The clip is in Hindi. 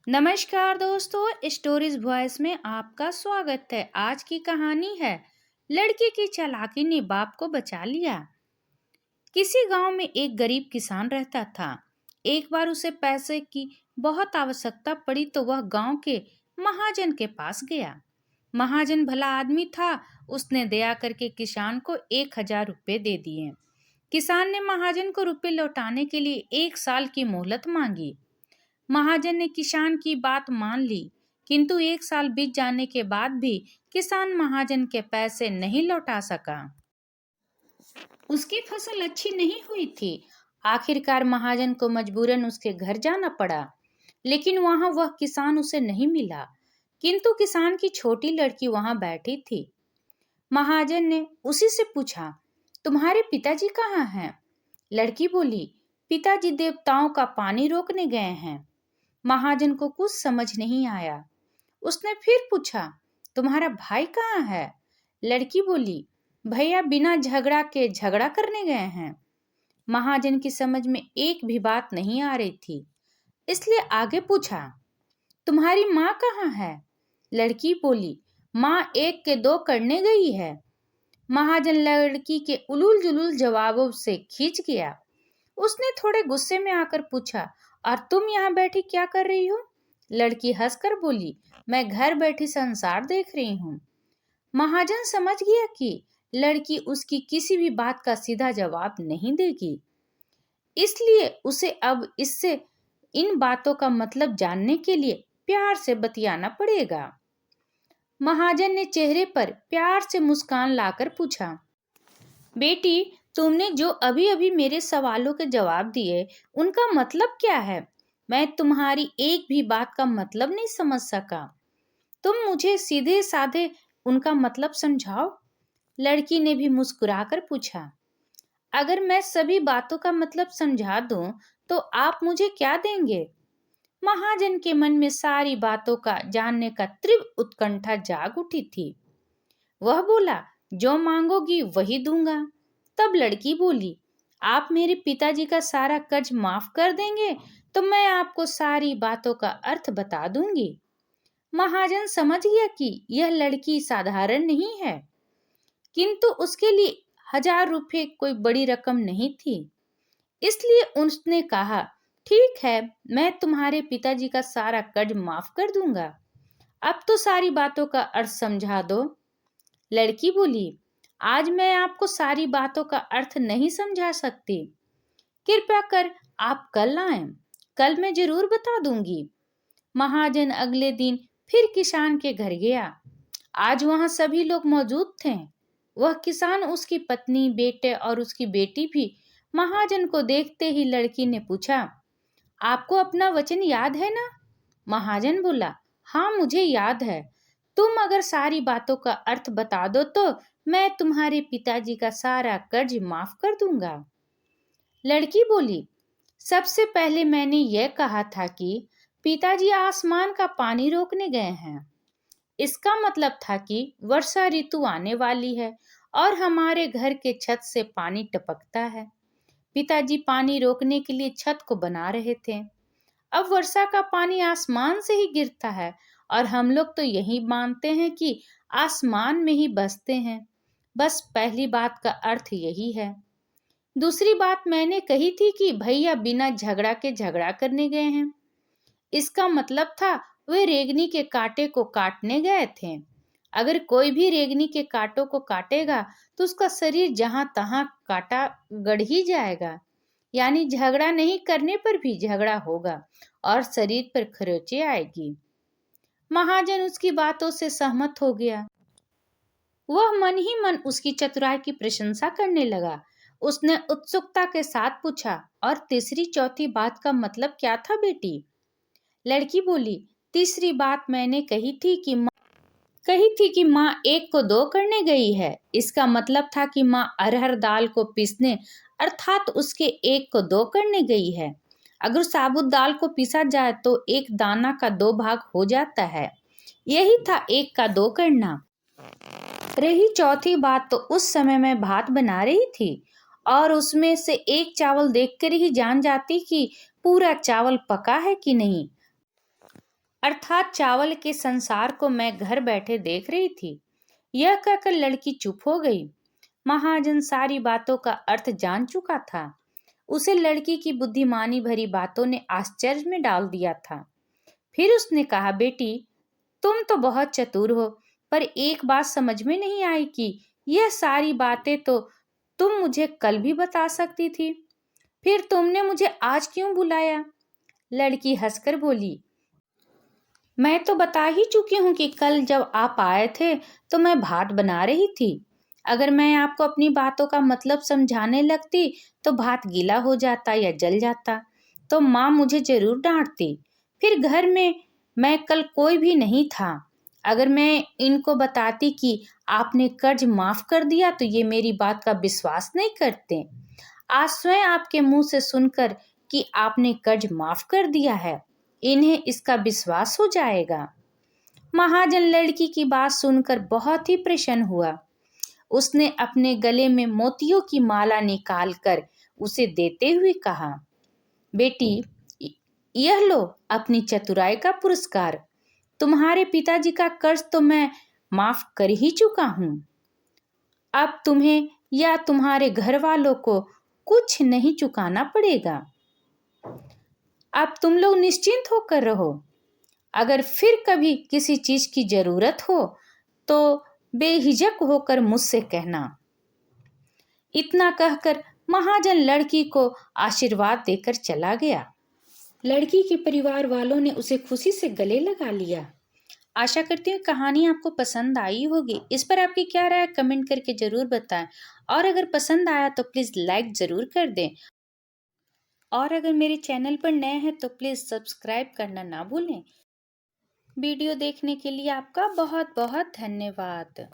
नमस्कार दोस्तों, स्टोरीज वॉइस में आपका स्वागत है। आज की कहानी है लड़के की चालाकी ने बाप को बचा लिया। किसी गांव में एक गरीब किसान रहता था। एक बार उसे पैसे की बहुत आवश्यकता पड़ी तो वह गांव के महाजन के पास गया। महाजन भला आदमी था। उसने दया करके किसान को 1,000 रुपये दे दिए। किसान ने महाजन को रुपये लौटाने के लिए 1 साल की मोहलत मांगी। महाजन ने किसान की बात मान ली, किंतु 1 साल बीत जाने के बाद भी किसान महाजन के पैसे नहीं लौटा सका। उसकी फसल अच्छी नहीं हुई थी। आखिरकार महाजन को मजबूरन उसके घर जाना पड़ा, लेकिन वहां वह किसान उसे नहीं मिला। किंतु किसान की छोटी लड़की वहां बैठी थी। महाजन ने उसी से पूछा, तुम्हारे पिताजी कहाँ हैं? लड़की बोली, पिताजी देवताओं का पानी रोकने गए हैं। महाजन को कुछ समझ नहीं आया। उसने फिर पूछा, तुम्हारा भाई कहाँ है? लड़की बोली, भैया बिना झगड़ा के झगड़ा करने गए हैं। महाजन की समझ में एक भी बात नहीं आ रही थी, इसलिए आगे पूछा, तुम्हारी माँ कहाँ है? लड़की बोली, माँ 1 के 2 करने गई है। महाजन लड़की के उलूल जुलूल जवाबों से खींच गया। उसने थोड़े गुस्से में आकर पूछा, और तुम यहाँ बैठी क्या कर रही हो? लड़की हंसकर बोली, मैं घर बैठी संसार देख रही हूँ। महाजन समझ गया कि लड़की उसकी किसी भी बात का सीधा जवाब नहीं देगी, इसलिए उसे अब इससे इन बातों का मतलब जानने के लिए प्यार से बतियाना पड़ेगा। महाजन ने चेहरे पर प्यार से मुस्कान लाकर पूछा, बेटी, तुमने जो अभी अभी मेरे सवालों के जवाब दिए, उनका मतलब क्या है? मैं तुम्हारी एक भी बात का मतलब नहीं समझ सका। तुम मुझे सीधे साधे उनका मतलब समझाओ। लड़की ने भी मुस्कुराकर पूछा, अगर मैं सभी बातों का मतलब समझा दूं, तो आप मुझे क्या देंगे? महाजन के मन में सारी बातों का जानने का तीव्र उत्कंठा जाग उठी थी। वह बोला, जो मांगोगी वही दूंगा। तब लड़की बोली, आप मेरे पिताजी का सारा कर्ज माफ कर देंगे तो मैं आपको सारी बातों का अर्थ बता दूंगी। महाजन समझ गया कि यह लड़की साधारण नहीं है, किंतु उसके लिए 1,000 रुपये कोई बड़ी रकम नहीं थी। इसलिए उसने कहा, ठीक है, मैं तुम्हारे पिताजी का सारा कर्ज माफ कर दूंगा। अब तो सारी बातों का अर्थ समझा दो। लड़की बोली, आज मैं आपको सारी बातों का अर्थ नहीं समझा सकती। कृपया कर आप कल आएं, कल मैं जरूर बता दूंगी। महाजन अगले दिन फिर किसान के घर गया। आज वहां सभी लोग मौजूद थे। वह किसान, उसकी पत्नी, बेटे और उसकी बेटी भी। महाजन को देखते ही लड़की ने पूछा, आपको अपना वचन याद है ना? महाजन बोला, हाँ मुझे याद है। तुम अगर सारी बातों का अर्थ बता दो तो मैं तुम्हारे पिताजी का सारा कर्ज माफ कर दूंगा। लड़की बोली, सबसे पहले मैंने यह कहा था कि पिताजी आसमान का पानी रोकने गए हैं। इसका मतलब था कि वर्षा ऋतु आने वाली है और हमारे घर के छत से पानी टपकता है। पिताजी पानी रोकने के लिए छत को बना रहे थे। अब वर्षा का पानी आसमान से ही गिरता है और हम लोग तो यही मानते हैं कि आसमान में ही बसते हैं। बस पहली बात का अर्थ यही है। दूसरी बात मैंने कही थी कि भैया बिना झगड़ा के झगड़ा करने गए हैं। इसका मतलब था वे रेगनी के कांटे को काटने गए थे। अगर कोई भी रेगनी के कांटों को काटेगा तो उसका शरीर जहां तहां काटा गड़ ही जाएगा। यानी झगड़ा नहीं करने पर भी झगड़ा होगा और शरीर पर खरोंचे आएगी। महाजन उसकी बातों से सहमत हो गया। वह मन ही मन उसकी चतुराई की प्रशंसा करने लगा। उसने उत्सुकता के साथ पूछा, और तीसरी चौथी बात का मतलब क्या था बेटी? लड़की बोली, तीसरी बात मैंने कही थी कि माँ 1 को 2 करने गई है। इसका मतलब था कि माँ अरहर दाल को पीसने अर्थात उसके 1 को 2 करने गई है। अगर साबुत दाल को पीसा जाए तो एक दाना का 2 भाग हो जाता है। यही था 1 का 2 करना। रही चौथी बात, तो उस समय मैं भात बना रही थी और उसमें से एक चावल देखकर ही जान जाती कि पूरा चावल पका है कि नहीं। अर्थात चावल के संसार को मैं घर बैठे देख रही थी। यह कहकर लड़की चुप हो गई। महाजन सारी बातों का अर्थ जान चुका था। उसे लड़की की बुद्धिमानी भरी बातों ने आश्चर्य में डाल दिया था। फिर उसने कहा, बेटी, तुम तो बहुत चतुर हो, पर एक बात समझ में नहीं आई कि यह सारी बातें तो तुम मुझे कल भी बता सकती थी। फिर तुमने मुझे आज क्यों बुलाया? लड़की हंसकर बोली, मैं तो बता ही चुकी हूँ कि कल जब आप आए थे तो मैं भात बना रही थी। अगर मैं आपको अपनी बातों का मतलब समझाने लगती तो भात गीला हो जाता या जल जाता, तो माँ मुझे जरूर डांटती। फिर घर में मैं कल कोई भी नहीं था। अगर मैं इनको बताती कि आपने कर्ज माफ कर दिया तो ये मेरी बात का विश्वास नहीं करते। आज स्वयं आपके मुंह से सुनकर कि आपने कर्ज माफ कर दिया है, इन्हें इसका विश्वास हो जाएगा। महाजन लड़की की बात सुनकर बहुत ही प्रसन्न हुआ। उसने अपने गले में मोतियों की माला निकालकर उसे देते हुए कहा, बेटी, यह लो अपनी चतुराई का पुरस्कार। तुम्हारे पिताजी का कर्ज तो मैं माफ कर ही चुका हूं। अब तुम्हें या तुम्हारे घर वालों को कुछ नहीं चुकाना पड़ेगा। अब तुम लोग निश्चिंत होकर रहो। अगर फिर कभी किसी चीज की जरूरत हो तो बेहिजक होकर मुझसे कहना। इतना कहकर महाजन लड़की को आशीर्वाद देकर चला गया। लड़की के परिवार वालों ने उसे खुशी से गले लगा लिया। आशा करती हूँ कहानी आपको पसंद आई होगी। इस पर आपकी क्या राय है कमेंट करके जरूर बताएं। और अगर पसंद आया तो प्लीज लाइक जरूर कर दें। और अगर मेरे चैनल पर नए हैं तो प्लीज सब्सक्राइब करना ना भूलें। वीडियो देखने के लिए आपका बहुत बहुत धन्यवाद।